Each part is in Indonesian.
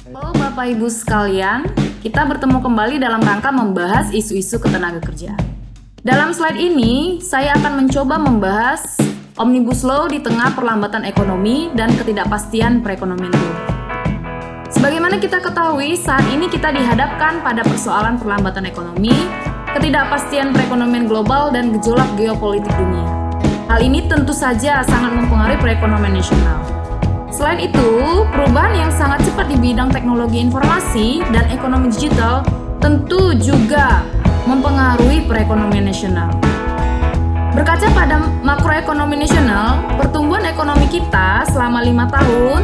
Halo Bapak Ibu sekalian, kita bertemu kembali dalam rangka membahas isu-isu ketenagakerjaan. Dalam slide ini, saya akan mencoba membahas Omnibus Law di tengah perlambatan ekonomi dan ketidakpastian perekonomian global. Sebagaimana kita ketahui, saat ini kita dihadapkan pada persoalan perlambatan ekonomi, ketidakpastian perekonomian global, dan gejolak geopolitik dunia. Hal ini tentu saja sangat mempengaruhi perekonomian nasional. Selain itu, perubahan yang sangat cepat di bidang teknologi informasi dan ekonomi digital tentu juga mempengaruhi perekonomian nasional. Berkaca pada makroekonomi nasional, pertumbuhan ekonomi kita selama 5 tahun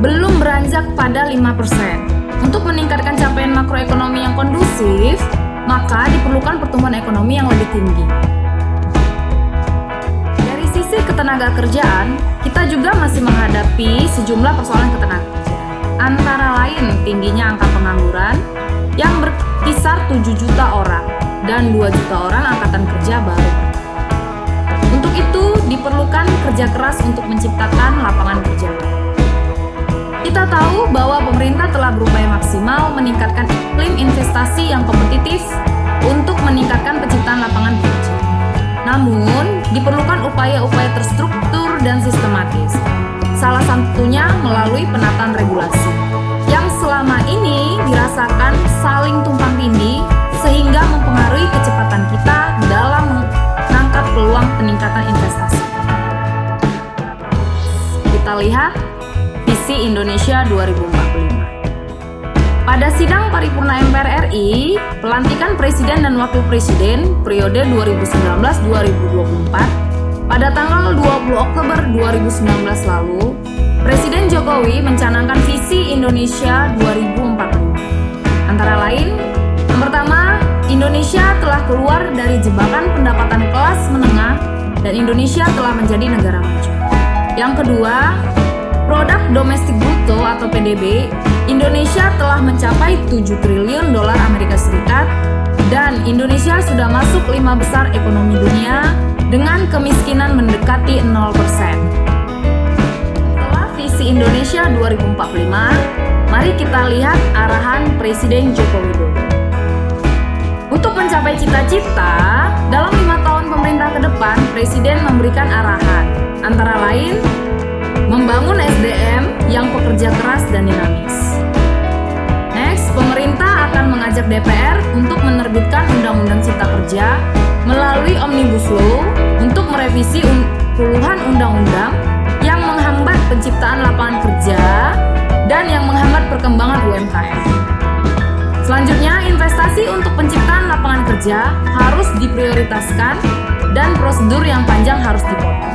belum beranjak pada 5%. Untuk meningkatkan capaian makroekonomi yang kondusif, maka diperlukan pertumbuhan ekonomi yang lebih tinggi. Dari sisi ketenagakerjaan, kita juga masih menghadapi sejumlah persoalan ketenagakerjaan. Antara lain tingginya angka pengangguran yang berkisar 7 juta orang dan 2 juta orang angkatan kerja baru. Untuk itu diperlukan kerja keras untuk menciptakan lapangan kerja baru. Kita tahu bahwa pemerintah telah berupaya maksimal meningkatkan iklim investasi yang kompetitif untuk meningkatkan penciptaan lapangan kerja. Namun, diperlukan upaya-upaya terstruktur dan sistematis. Salah satunya melalui penataan regulasi, yang selama ini dirasakan saling tumpang tindih sehingga mempengaruhi kecepatan kita dalam menangkap peluang peningkatan investasi. Kita lihat visi Indonesia 2045. Pada sidang paripurna MPR RI, pelantikan Presiden dan Wakil Presiden periode 2019-2024 pada tanggal 20 Oktober 2019 lalu, Presiden Jokowi mencanangkan visi Indonesia 2045. Antara lain, yang pertama, Indonesia telah keluar dari jebakan pendapatan kelas menengah dan Indonesia telah menjadi negara maju. Yang kedua, produk domestik bruto atau PDB Indonesia telah mencapai 7 triliun dolar Amerika Serikat dan Indonesia sudah masuk 5 besar ekonomi dunia dengan kemiskinan mendekati 0%. Setelah visi Indonesia 2045, mari kita lihat arahan Presiden Joko Widodo. Untuk mencapai cita-cita, dalam 5 tahun pemerintah ke depan, Presiden memberikan arahan, antara lain membangun SDM yang pekerja keras dan dinamis. Next, pemerintah akan mengajak DPR untuk menerbitkan Undang-Undang Cipta Kerja melalui Omnibus Law untuk merevisi puluhan undang-undang yang menghambat penciptaan lapangan kerja dan yang menghambat perkembangan UMKM. Selanjutnya, investasi untuk penciptaan lapangan kerja harus diprioritaskan dan prosedur yang panjang harus dipotong.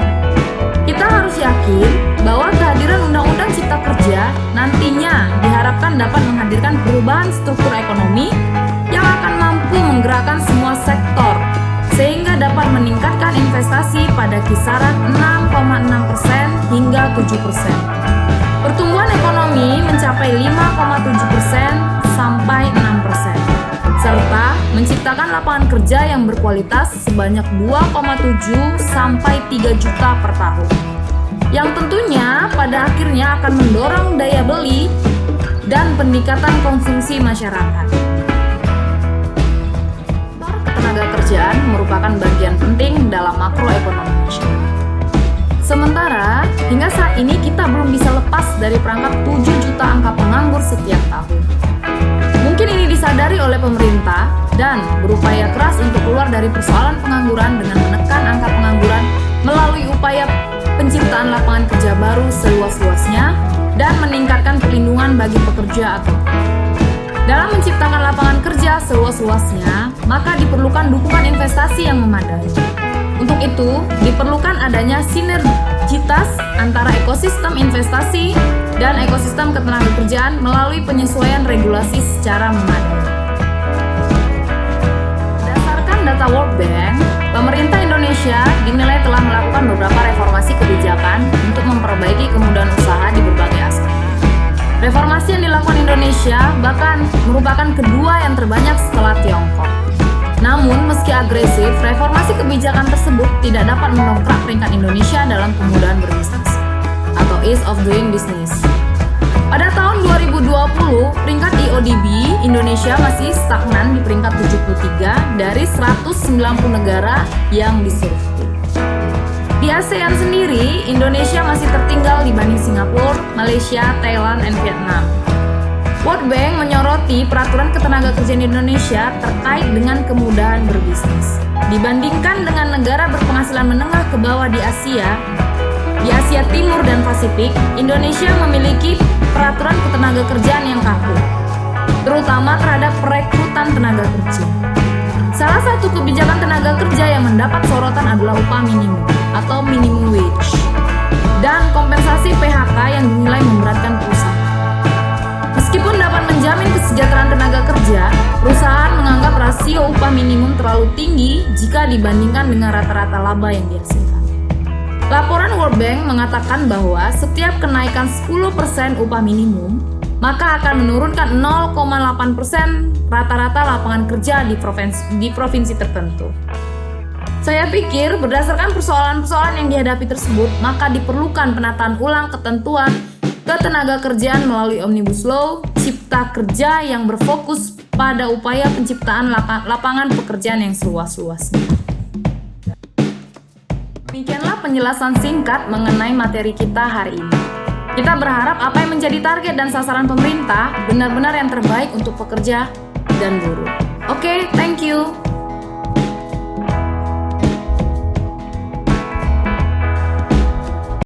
Kita harus yakin bahwa kehadiran Undang-Undang Cipta Kerja nantinya diharapkan dapat menghadirkan perubahan struktur ekonomi yang akan mampu menggerakkan semua sektor sehingga dapat meningkatkan investasi pada kisaran 6,6% hingga 7%. Pertumbuhan ekonomi mencapai 5,7% sampai 6%, serta menciptakan lapangan kerja yang berkualitas sebanyak 2,7 sampai 3 juta per tahun. Yang tentunya pada akhirnya akan mendorong daya beli dan peningkatan konsumsi masyarakat. Ketenagakerjaan merupakan bagian penting dalam makroekonomi nasional. Sementara, hingga saat ini kita belum bisa lepas dari perangkap 7 juta angka penganggur setiap tahun. Mungkin ini disadari oleh pemerintah dan berupaya keras untuk keluar dari persoalan pengangguran dengan menekan angka pengangguran melalui upaya penciptaan lapangan kerja baru seluas-luasnya dan meningkatkan perlindungan bagi pekerja atau dalam menciptakan lapangan kerja seluas-luasnya, maka diperlukan dukungan investasi yang memadai. Untuk itu, diperlukan adanya sinergitas antara ekosistem investasi dan ekosistem ketenagakerjaan melalui penyesuaian regulasi secara memadai. Berdasarkan data World Bank, pemerintah Indonesia dinilai telah melakukan beberapa reformasi kebijakan untuk memperbaiki kemudahan usaha di berbagai aspek. Reformasi yang dilakukan Indonesia bahkan merupakan kedua yang terbanyak setelah Tiongkok. Namun, meski agresif, reformasi kebijakan tersebut tidak dapat mendongkrak peringkat Indonesia dalam kemudahan berbisnis atau ease of doing business. Pada tahun 2020, Indonesia masih stagnan di peringkat 73 dari 190 negara yang disurvei. Di ASEAN sendiri, Indonesia masih tertinggal dibanding Singapura, Malaysia, Thailand, dan Vietnam. World Bank menyoroti peraturan ketenagakerjaan Indonesia terkait dengan kemudahan berbisnis. Dibandingkan dengan negara berpenghasilan menengah ke bawah di Asia Timur dan Pasifik, Indonesia memiliki peraturan ketenagakerjaan yang kaku, terutama terhadap perekrutan tenaga kerja. Salah satu kebijakan tenaga kerja yang mendapat sorotan adalah upah minimum atau minimum wage dan kompensasi PHK yang dinilai memberatkan perusahaan. Meskipun dapat menjamin kesejahteraan tenaga kerja, perusahaan menganggap rasio upah minimum terlalu tinggi jika dibandingkan dengan rata-rata laba yang dihasilkan. Laporan World Bank mengatakan bahwa setiap kenaikan 10% upah minimum, maka akan menurunkan 0,8% rata-rata lapangan kerja di provinsi tertentu. Saya pikir berdasarkan persoalan-persoalan yang dihadapi tersebut, maka diperlukan penataan ulang ketentuan ketenagakerjaan melalui Omnibus Law Cipta Kerja yang berfokus pada upaya penciptaan lapangan pekerjaan yang seluas-luasnya. Demikianlah penjelasan singkat mengenai materi kita hari ini. Kita berharap apa yang menjadi target dan sasaran pemerintah benar-benar yang terbaik untuk pekerja dan buruh. Oke, thank you.